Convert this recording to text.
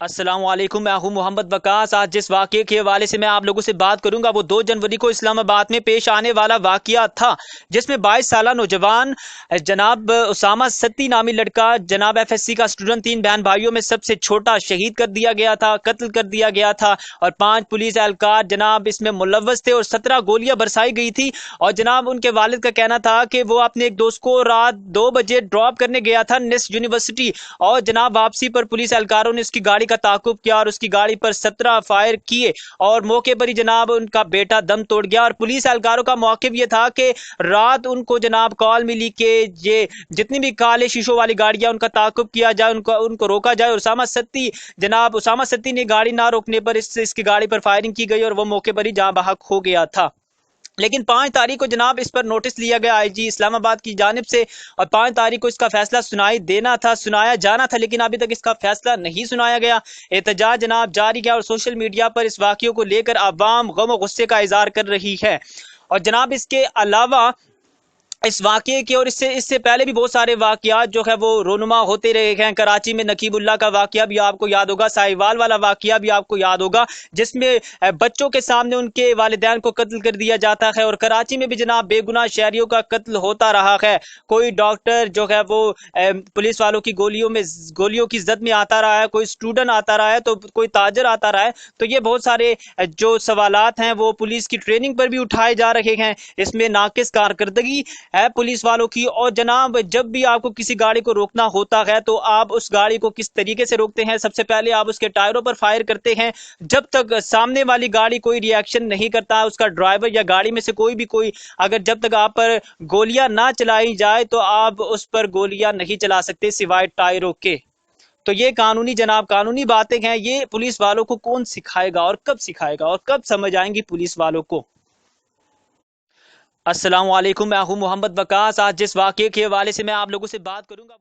अस्सलाम वालेकुम, मैं हूं मोहम्मद वकास। आज जिस वाक़े के हवाले से मैं आप लोगों से बात करूंगा वो 2 जनवरी को इस्लामाबाद में पेश आने वाला वाक़या था, जिसमें 22 साला नौजवान जनाब उसामा सत्ती नामी लड़का जनाब एफएससी का स्टूडेंट 3 बहन भाइयों में सबसे छोटा शहीद कर दिया गया था, कत्ल कर दिया गया था। और 5 पुलिस एहलकार जनाब इसमें मुलव्वस थे और 17 गोलियां बरसाई गई थी। और जनाब उनके वालिद का कहना था कि वो अपने एक दोस्त को रात 2 बजे ड्रॉप करने गया था नेस्ट यूनिवर्सिटी, और जनाब वापसी पर पुलिस एहलकारों ने उसकी गाड़ी का ताकुब किया और उसकी गाड़ी पर 17 फायर किए और मौके पर ही जनाब उनका बेटा दम तोड़ गया। और पुलिस एहलकारों का मौक़िफ़ ये था कि रात उनको जनाब कॉल मिली कि ये जितनी भी काले शीशों वाली गाड़ियां उनका ताकुब किया जाए, उनको उनको रोका जाए। और उसामा सत्ती ने गाड़ी ना रोकने पर इसकी गाड़ी पर फायरिंग की गई और वो मौके पर ही जहां बहक हो गया था। लेकिन 5 तारीख को जनाब इस पर नोटिस लिया गया आईजी इस्लामाबाद की जानिब से, और 5 तारीख को इसका फैसला सुनाया जाना था, लेकिन अभी तक इसका फैसला नहीं सुनाया गया। एहतजाज जनाब जारी है और सोशल मीडिया पर इस वाक़ियों को लेकर आवाम गम और गुस्से का इजहार कर रही है। और जनाब इसके अलावा इस वाक़ये के और इससे इससे पहले भी बहुत सारे वाक़यात जो है वो रोनुमा होते रहे हैं। कराची में नकीबुल्ला का वाक़या भी आपको याद होगा, साहिवाल वाला वाक़या भी आपको याद होगा, जिसमें बच्चों के सामने उनके वालिदैन को कत्ल कर दिया जाता है। और कराची में भी जनाब बेगुनाह शहरियों का कत्ल होता रहा है। कोई डॉक्टर जो है वो पुलिस वालों की गोलियों की जद में आता रहा है, कोई स्टूडेंट आता रहा है, तो कोई ताजर आता रहा है। तो ये बहुत सारे जो सवालात हैं वो पुलिस की ट्रेनिंग पर भी उठाए जा रहे हैं। इसमें नाकिस कारकर्दगी है पुलिस वालों की। और जनाब जब भी आपको किसी गाड़ी को रोकना होता है तो आप उस गाड़ी को किस तरीके से रोकते हैं? सबसे पहले आप उसके टायरों पर फायर करते हैं। जब तक सामने वाली गाड़ी कोई रिएक्शन नहीं करता, उसका ड्राइवर या गाड़ी में से कोई अगर जब तक आप पर गोलियां ना चलाई जाए तो आप उस पर गोलियां नहीं चला सकते सिवाय टायरों के। तो ये कानूनी बातें हैं। ये पुलिस वालों को कौन सिखाएगा और कब सिखाएगा और कब समझ आएंगी पुलिस वालों को? अस्सलाम वालेकुम, मैं हूं मोहम्मद वकास। आज जिस वाक़े के हवाले से मैं आप लोगों से बात करूंगा